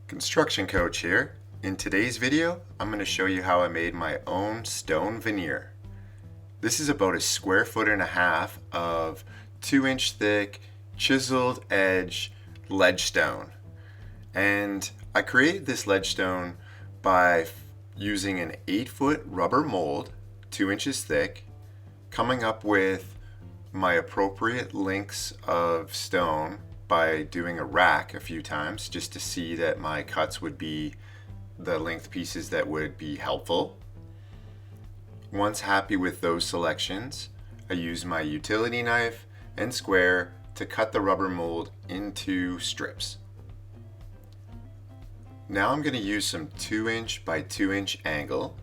Construction Coach here. In today's video, I'm going to show you how I made my own stone veneer. This is about a square foot and a half of 2-inch thick chiseled edge ledge stone. And I created this ledge stone by using an 8-foot rubber mold, 2 inches thick, coming up with my appropriate lengths of stone by doing a rack a few times just to see that my cuts would be the length pieces that would be helpful. Once happy with those selections, I use my utility knife and square to cut the rubber mold into strips. Now I'm going to use some 2-inch by 2-inch angle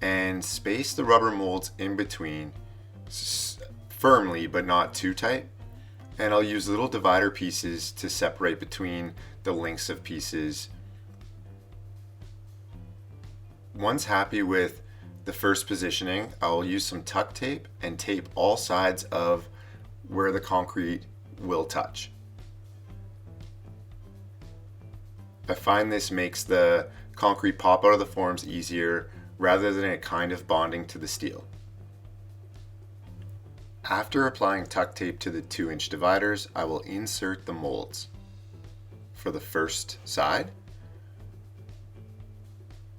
and space the rubber molds in between firmly but not too tight. And I'll use little divider pieces to separate between the lengths of pieces. Once happy with the first positioning, I'll use some tuck tape and tape all sides of where the concrete will touch. I find this makes the concrete pop out of the forms easier rather than it kind of bonding to the steel. After applying tuck tape to the 2-inch dividers, I will insert the molds. For the first side,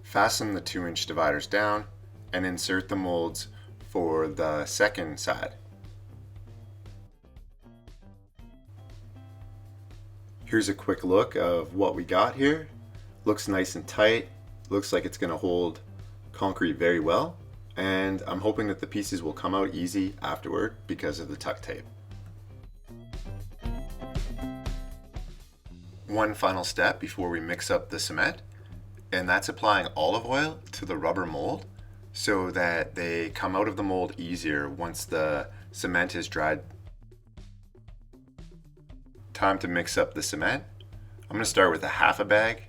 fasten the 2-inch dividers down and insert the molds for the second side. Here's a quick look of what we got here. Looks nice and tight. Looks like it's going to hold concrete very well. And I'm hoping that the pieces will come out easy afterward because of the tuck tape. One final step before we mix up the cement, and that's applying olive oil to the rubber mold so that they come out of the mold easier once the cement is dried. Time to mix up the cement. I'm going to start with a half a bag.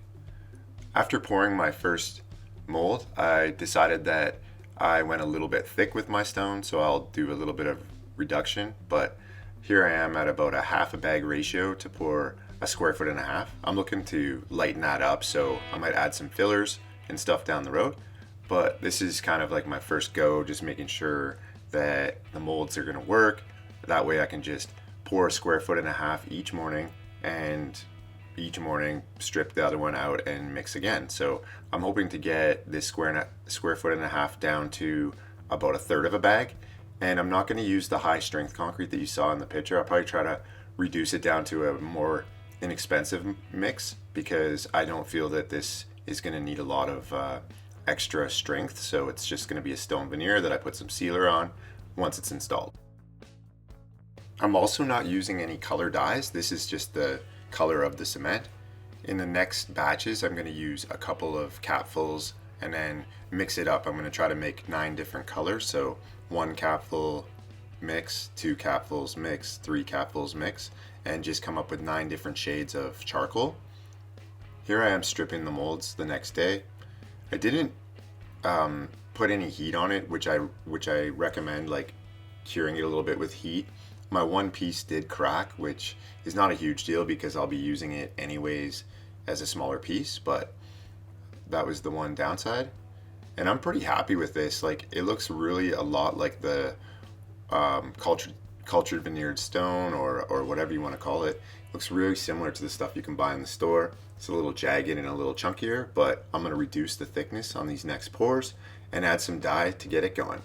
After pouring my first mold, I decided that I went a little bit thick with my stone, so I'll do a little bit of reduction, but here I am at about a half a bag ratio to pour a square foot and a half. I'm looking to lighten that up, so I might add some fillers and stuff down the road, but this is kind of like my first go, just making sure that the molds are gonna work. That way I can just pour a square foot and a half each morning, and each morning strip the other one out and mix again. So I'm hoping to get this square foot and a half down to about 1/3 of a bag, and I'm not going to use the high strength concrete that you saw in the picture. I'll probably try to reduce it down to a more inexpensive mix because I don't feel that this is going to need a lot of extra strength, so it's just going to be a stone veneer that I put some sealer on once it's installed. I'm also not using any color dyes. This is just the color of the cement. In the next batches, I'm going to use a couple of capfuls and then mix it up. I'm going to try to make 9 different colors. So 1 capful mix, 2 capfuls mix, 3 capfuls mix, and just come up with 9 different shades of charcoal. Here I am stripping the molds the next day. I didn't put any heat on it, which I recommend, like curing it a little bit with heat. My one piece did crack, which is not a huge deal because I'll be using it anyways as a smaller piece, but that was the one downside. And I'm pretty happy with this. Like, it looks really a lot like the cultured veneered stone or whatever you want to call it. It looks really similar to the stuff you can buy in the store. It's a little jagged and a little chunkier, but I'm going to reduce the thickness on these next pours and add some dye to get it going.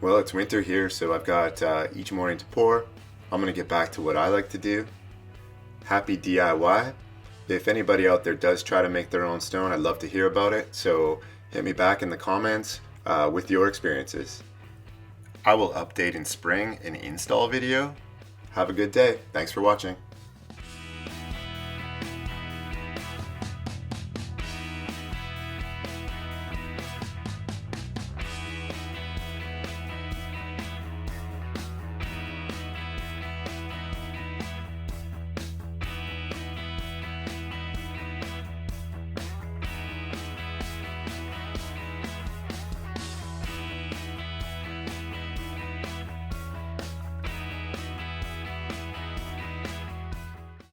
Well, it's winter here, so I've got each morning to pour. I'm gonna get back to what I like to do. Happy DIY. If anybody out there does try to make their own stone, I'd love to hear about it. So hit me back in the comments with your experiences. I will update in spring an install video. Have a good day. Thanks for watching.